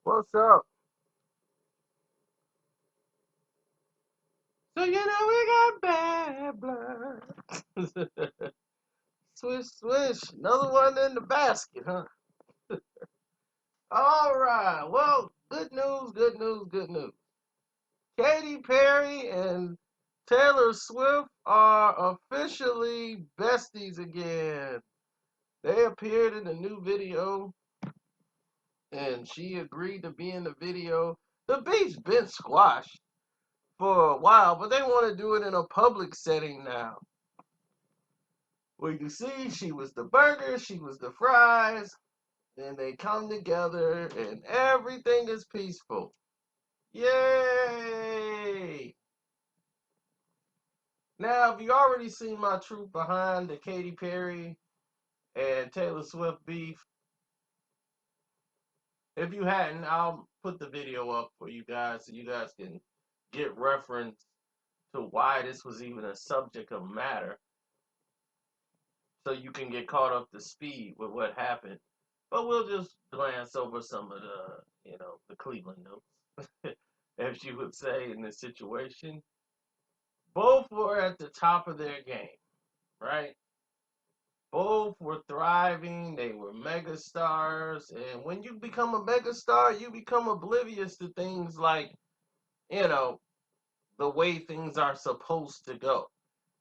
What's up? So you know we got bad blood. Swish, swish. Another one in the basket, huh? All right. Well, good news, good news, good news. Katy Perry and Taylor Swift are officially besties again. They appeared in a new video, and she agreed to be in the video. The beef's been squashed for a while, but they want to do it in a public setting now. Well, you see, she was the burger, she was the fries, and they come together and everything is peaceful. Yay! Now, if you already seen my truth behind the Katy Perry and Taylor Swift beef, if you hadn't, I'll put the video up for you guys so you guys can get reference to why this was even a subject of matter, so you can get caught up to speed with what happened. But we'll just glance over some of the Cleveland notes, as you would say in this situation. Both were at the top of their game, right? Both were thriving. They were megastars. And when you become a megastar, you become oblivious to things like, you know, the way things are supposed to go.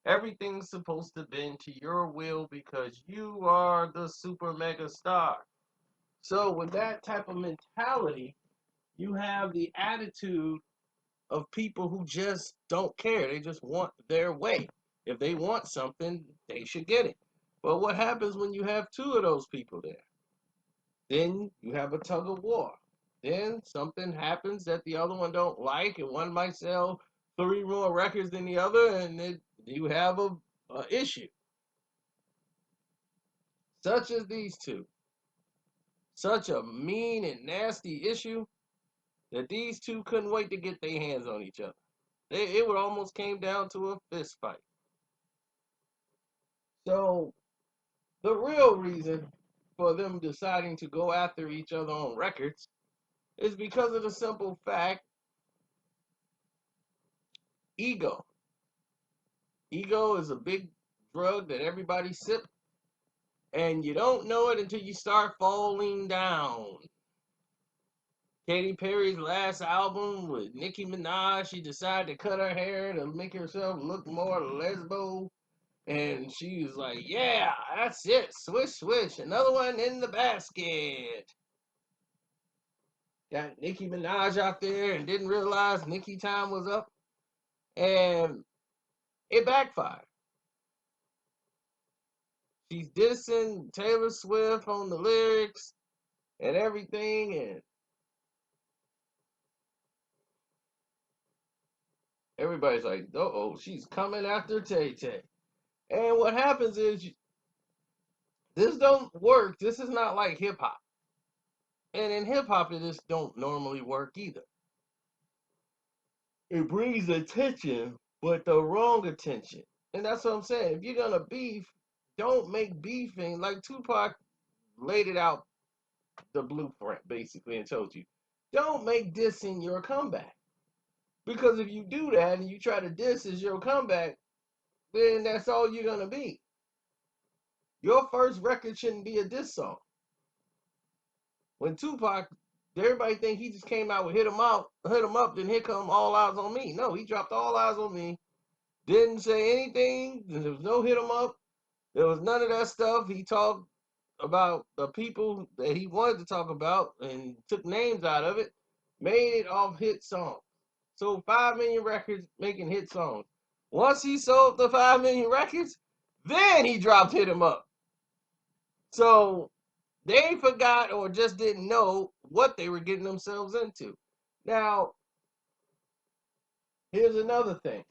Everything's supposed to bend to your will because you are the super mega star. So with that type of mentality, you have the attitude of people who just don't care. They just want their way. If they want something, they should get it. But what happens when you have two of those people there? Then you have a tug of war. Then something happens that the other one don't like, and one might sell three more records than the other, and you have a issue. Such as these two. Such a mean and nasty issue that these two couldn't wait to get their hands on each other. It would almost came down to a fist fight. So the real reason for them deciding to go after each other on records is because of the simple fact: ego. Ego is a big drug that everybody sips, and you don't know it until you start falling down. Katy Perry's last album with Nicki Minaj, she decided to cut her hair to make herself look more lesbo. And she was like, yeah, that's it. Swish, swish. Another one in the basket. Got Nicki Minaj out there and didn't realize Nicki time was up. And it backfired. She's dissing Taylor Swift on the lyrics and everything. And everybody's like, uh-oh, she's coming after Tay Tay. And what happens is this don't work. This is not like hip hop. And in hip hop, it just don't normally work either. It brings attention, but the wrong attention. And that's what I'm saying. If you're gonna beef, don't make beefing like Tupac laid it out the blueprint basically and told you. Don't make dissing your comeback. Because if you do that and you try to diss as your comeback, then that's all you're gonna be. Your first record shouldn't be a diss song. When Tupac, everybody think he just came out with hit 'em up, then here come All Eyes on Me. No, he dropped All Eyes on Me. Didn't say anything. There was no hit 'em up. There was none of that stuff. He talked about the people that he wanted to talk about and took names out of it, made it off hit songs. Sold 5 million records making hit songs. Once he sold the 5 million records, then he dropped Hit 'em Up. So they forgot or just didn't know what they were getting themselves into. Now, here's another thing.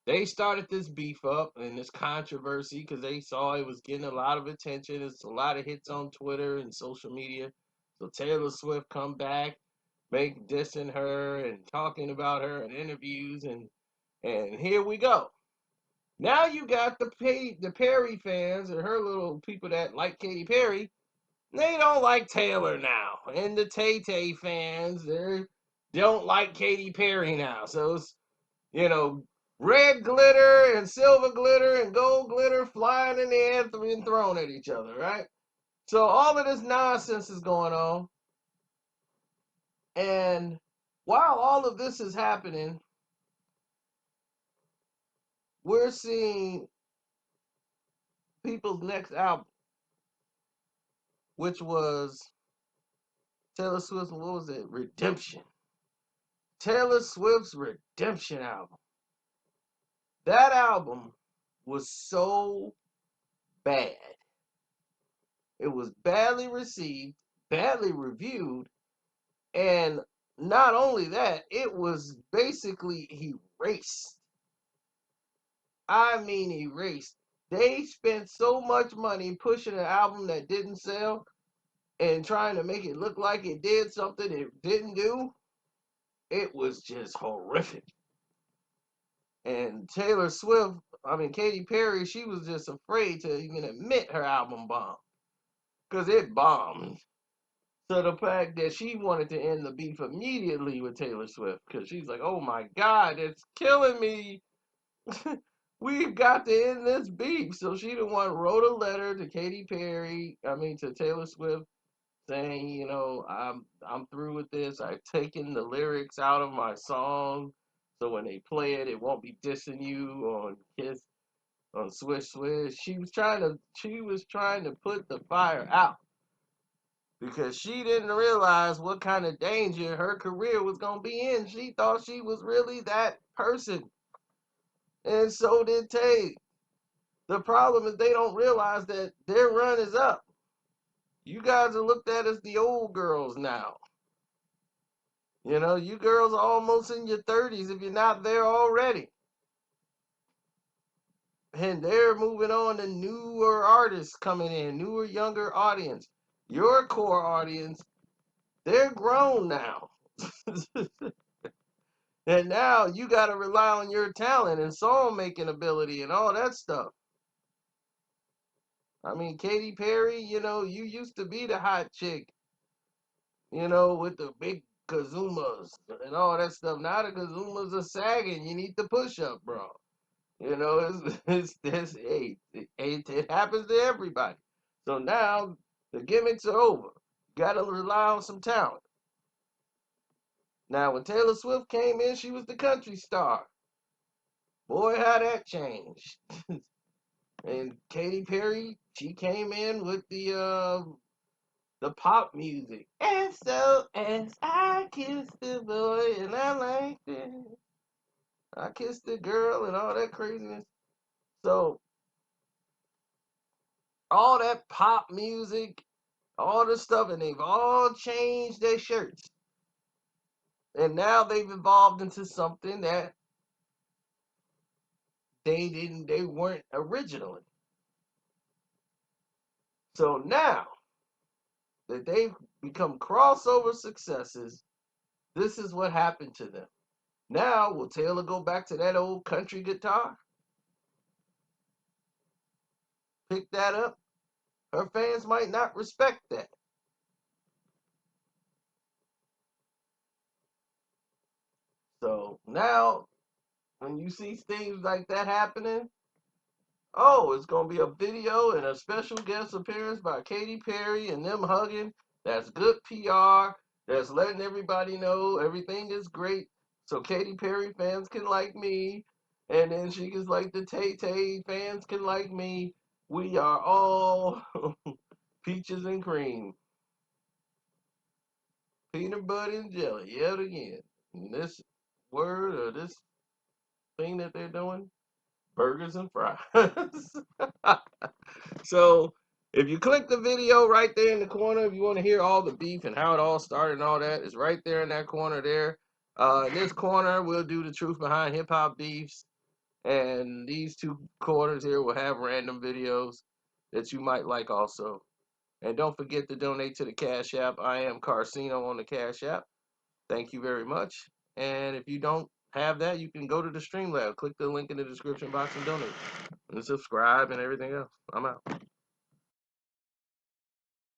They started this beef up and this controversy because they saw it was getting a lot of attention. It's a lot of hits on Twitter and social media. So Taylor Swift come back, make dissing her and talking about her in interviews, and here we go. Now you got the Perry fans and her little people that like Katy Perry They don't like Taylor now. And the Tay-Tay fans, they don't like Katy Perry now. So it's, you know, red glitter and silver glitter and gold glitter flying in the air and thrown at each other, right? So all of this nonsense is going on. And while all of this is happening, we're seeing people's next album, which was Taylor Swift's, what was it? Redemption. Taylor Swift's Redemption album. That album was so bad. It was badly received, badly reviewed, and not only that, it was basically erased. I mean erased. They spent so much money pushing an album that didn't sell and trying to make it look like it did something it didn't do. It was just horrific. And Taylor Swift, I mean Katy Perry, she was just afraid to even admit her album bombed. Because it bombed. So the fact that she wanted to end the beef immediately with Taylor Swift, because she's like, oh my God, it's killing me. We've got to end this beef. So she the one wrote a letter to to Taylor Swift, saying, you know, I'm through with this. I've taken the lyrics out of my song, so when they play it, it won't be dissing you on Kiss, on Swish Swish. She was trying to put the fire out, because she didn't realize what kind of danger her career was going to be in. She thought she was really that person. And so did Tay. The problem is they don't realize that their run is up. You guys are looked at as the old girls now. You know, you girls are almost in your 30s if you're not there already. And they're moving on to newer artists coming in, newer, younger audience. Your core audience, they're grown now. And now you got to rely on your talent and song making ability and all that stuff. I mean, Katy Perry, you know, you used to be the hot chick, you know, with the big kazumas and all that stuff. Now the kazumas are sagging. You need the push up, bro. You know, it happens to everybody. So now the gimmicks are over. Got to rely on some talent. Now, when Taylor Swift came in, she was the country star. Boy, how that changed. And Katy Perry, she came in with the pop music. SOS, I kissed the boy and I liked it. I kissed the girl and all that craziness. So all that pop music, all this stuff, and they've all changed their shirts. And now they've evolved into something that they weren't originally. So now that they've become crossover successes, this is what happened to them. Now, will Taylor go back to that old country guitar? Pick that up? Her fans might not respect that. So now, when you see things like that happening, oh, it's going to be a video and a special guest appearance by Katy Perry and them hugging. That's good PR. That's letting everybody know everything is great. So Katy Perry fans can like me. And then she is like the Tay-Tay fans can like me. We are all peaches and cream. Peanut butter and jelly, yet again. And this word or this thing that they're doing, burgers and fries. So if you click the video right there in the corner, if you want to hear all the beef and how it all started and all that, it's right there in that corner there. In this corner, we'll do the truth behind hip hop beefs. And these two corners here will have random videos that you might like also. And don't forget to donate to the Cash App. I am Carcino on the Cash App. Thank you very much. And if you don't have that, you can go to the Streamlab. Click the link in the description box and donate. And subscribe and everything else. I'm out.